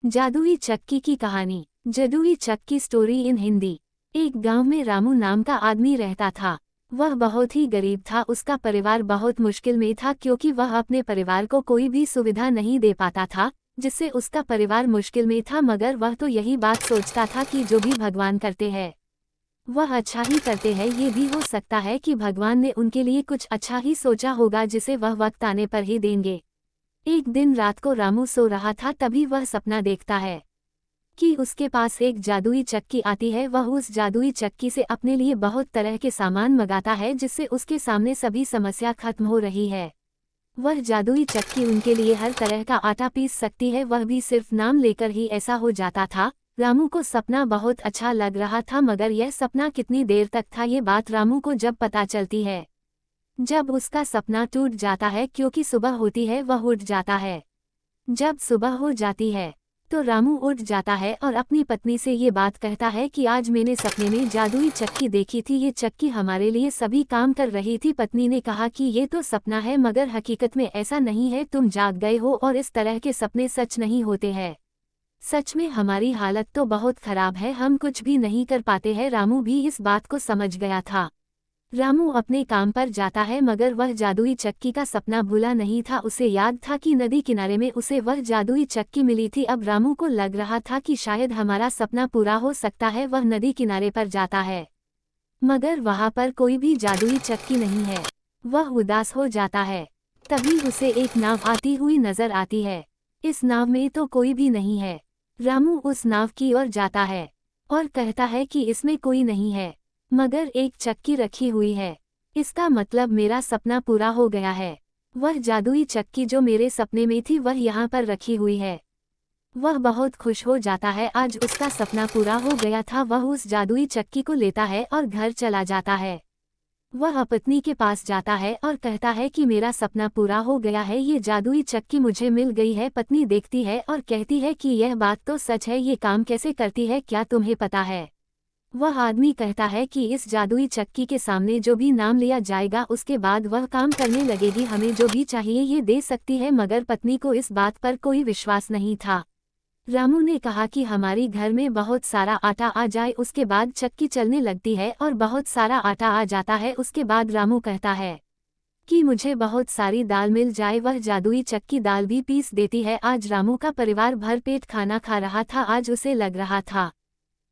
जादुई चक्की की कहानी। जादुई चक्की स्टोरी इन हिंदी। एक गांव में रामू नाम का आदमी रहता था। वह बहुत ही गरीब था। उसका परिवार बहुत मुश्किल में था क्योंकि वह अपने परिवार को कोई भी सुविधा नहीं दे पाता था, जिससे उसका परिवार मुश्किल में था। मगर वह तो यही बात सोचता था कि जो भी भगवान करते हैं वह अच्छा ही करते हैं। ये भी हो सकता है कि भगवान ने उनके लिए कुछ अच्छा ही सोचा होगा जिसे वह वक्त आने पर ही देंगे। एक दिन रात को रामू सो रहा था, तभी वह सपना देखता है कि उसके पास एक जादुई चक्की आती है। वह उस जादुई चक्की से अपने लिए बहुत तरह के सामान मंगाता है, जिससे उसके सामने सभी समस्या खत्म हो रही है। वह जादुई चक्की उनके लिए हर तरह का आटा पीस सकती है। वह भी सिर्फ नाम लेकर ही ऐसा हो जाता था। रामू को सपना बहुत अच्छा लग रहा था, मगर यह सपना कितनी देर तक था, ये बात रामू को जब पता चलती है जब उसका सपना टूट जाता है, क्योंकि सुबह होती है वह उठ जाता है। जब सुबह हो जाती है तो रामू उठ जाता है और अपनी पत्नी से ये बात कहता है कि आज मैंने सपने में जादुई चक्की देखी थी। ये चक्की हमारे लिए सभी काम कर रही थी। पत्नी ने कहा कि ये तो सपना है, मगर हकीकत में ऐसा नहीं है। तुम जाग गए हो और इस तरह के सपने सच नहीं होते हैं। सच में हमारी हालत तो बहुत खराब है, हम कुछ भी नहीं कर पाते हैं। रामू भी इस बात को समझ गया था। रामू अपने काम पर जाता है, मगर वह जादुई चक्की का सपना भूला नहीं था। उसे याद था कि नदी किनारे में उसे वह जादुई चक्की मिली थी। अब रामू को लग रहा था कि शायद हमारा सपना पूरा हो सकता है। वह नदी किनारे पर जाता है, मगर वहां पर कोई भी जादुई चक्की नहीं है। वह उदास हो जाता है। तभी उसे एक नाव आती हुई नजर आती है। इस नाव में तो कोई भी नहीं है। रामू उस नाव की ओर जाता है और कहता है कि इसमें कोई नहीं है, मगर एक चक्की रखी हुई है। इसका मतलब मेरा सपना पूरा हो गया है। वह जादुई चक्की जो मेरे सपने में थी वह यहाँ पर रखी हुई है। वह बहुत खुश हो जाता है, आज उसका सपना पूरा हो गया था। वह उस जादुई चक्की को लेता है और घर चला जाता है। वह पत्नी के पास जाता है और कहता है कि मेरा सपना पूरा हो गया है, ये जादुई चक्की मुझे मिल गई है। पत्नी देखती है और कहती है कि यह बात तो सच है, ये काम कैसे करती है, क्या तुम्हें पता है? वह आदमी कहता है कि इस जादुई चक्की के सामने जो भी नाम लिया जाएगा उसके बाद वह काम करने लगेगी, हमें जो भी चाहिए ये दे सकती है। मगर पत्नी को इस बात पर कोई विश्वास नहीं था। रामू ने कहा कि हमारी घर में बहुत सारा आटा आ जाए, उसके बाद चक्की चलने लगती है और बहुत सारा आटा आ जाता है। उसके बाद रामू कहता है कि मुझे बहुत सारी दाल मिल जाए। वह जादुई चक्की दाल भी पीस देती है। आज रामू का परिवार भरपेट खाना खा रहा था। आज उसे लग रहा था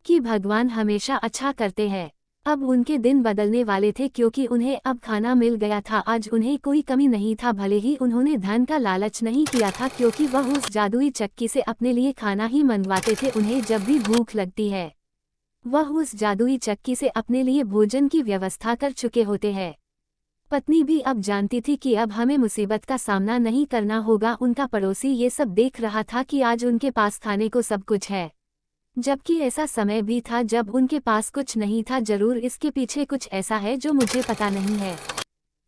कि भगवान हमेशा अच्छा करते हैं। अब उनके दिन बदलने वाले थे, क्योंकि उन्हें अब खाना मिल गया था। आज उन्हें कोई कमी नहीं था। भले ही उन्होंने धन का लालच नहीं किया था, क्योंकि वह उस जादुई चक्की से अपने लिए खाना ही मंगवाते थे। उन्हें जब भी भूख लगती है वह उस जादुई चक्की से अपने लिए भोजन की व्यवस्था कर चुके होते हैं। पत्नी भी अब जानती थी कि अब हमें मुसीबत का सामना नहीं करना होगा। उनका पड़ोसी ये सब देख रहा था कि आज उनके पास खाने को सब कुछ है, जबकि ऐसा समय भी था जब उनके पास कुछ नहीं था। जरूर इसके पीछे कुछ ऐसा है जो मुझे पता नहीं है।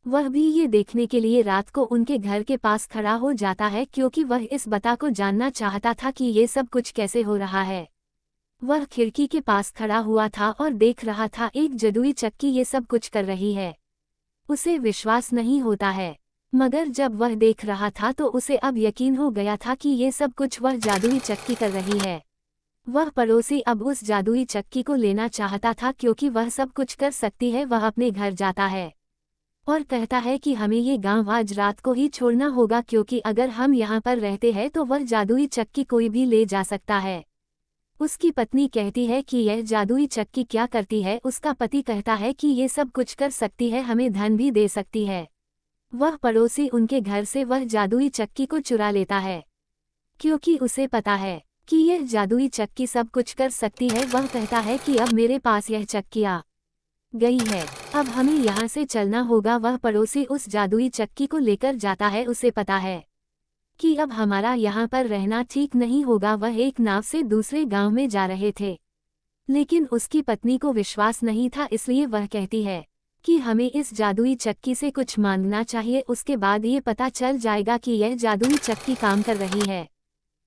वह भी ये देखने के लिए रात को उनके घर के पास खड़ा हो जाता है, क्योंकि वह इस बात को जानना चाहता था कि ये सब कुछ कैसे हो रहा है। वह खिड़की के पास खड़ा हुआ था और देख रहा था एक जादुई चक्की ये सब कुछ कर रही है। उसे विश्वास नहीं होता है, मगर जब वह देख रहा था तो उसे अब यकीन हो गया था कि ये सब कुछ वह जादुई चक्की कर रही है। वह पड़ोसी अब उस जादुई चक्की को लेना चाहता था, क्योंकि वह सब कुछ कर सकती है। वह अपने घर जाता है और कहता है कि हमें ये गांव आज रात को ही छोड़ना होगा, क्योंकि अगर हम यहाँ पर रहते हैं तो वह जादुई चक्की कोई भी ले जा सकता है। उसकी पत्नी कहती है कि यह जादुई चक्की क्या करती है। उसका पति कहता है कि ये सब कुछ कर सकती है, हमें धन भी दे सकती है। वह पड़ोसी उनके घर से वह जादुई चक्की को चुरा लेता है, क्योंकि उसे पता है कि यह जादुई चक्की सब कुछ कर सकती है। वह कहता है कि अब मेरे पास यह चक्की आ गई है, अब हमें यहाँ से चलना होगा। वह पड़ोसी उस जादुई चक्की को लेकर जाता है। उसे पता है कि अब हमारा यहाँ पर रहना ठीक नहीं होगा। वह एक नाव से दूसरे गांव में जा रहे थे, लेकिन उसकी पत्नी को विश्वास नहीं था, इसलिए वह कहती है कि हमें इस जादुई चक्की से कुछ मांगना चाहिए। उसके बाद ये पता चल जाएगा कि यह जादुई चक्की काम कर रही है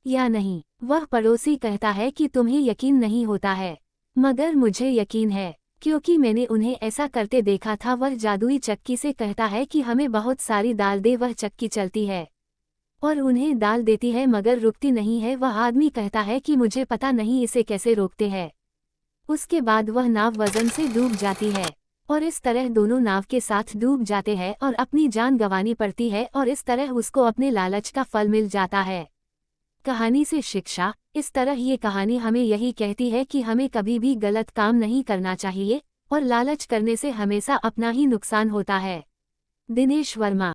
या नहीं। वह पड़ोसी कहता है कि तुम्हें यकीन नहीं होता है, मगर मुझे यकीन है, क्योंकि मैंने उन्हें ऐसा करते देखा था। वह जादुई चक्की से कहता है कि हमें बहुत सारी दाल दे, वह चक्की चलती है। और उन्हें डाल देती है मगर रुकती नहीं है। वह आदमी कहता है कि मुझे पता नहीं इसे कैसे रोकते हैं। उसके बाद वह नाव वजन से डूब जाती है और इस तरह दोनों नाव के साथ डूब जाते हैं और अपनी जान गंवानी पड़ती है और इस तरह उसको अपने लालच का फल मिल जाता है। कहानी से शिक्षा। इस तरह ये कहानी हमें यही कहती है कि हमें कभी भी गलत काम नहीं करना चाहिए और लालच करने से हमेशा अपना ही नुकसान होता है। दिनेश वर्मा।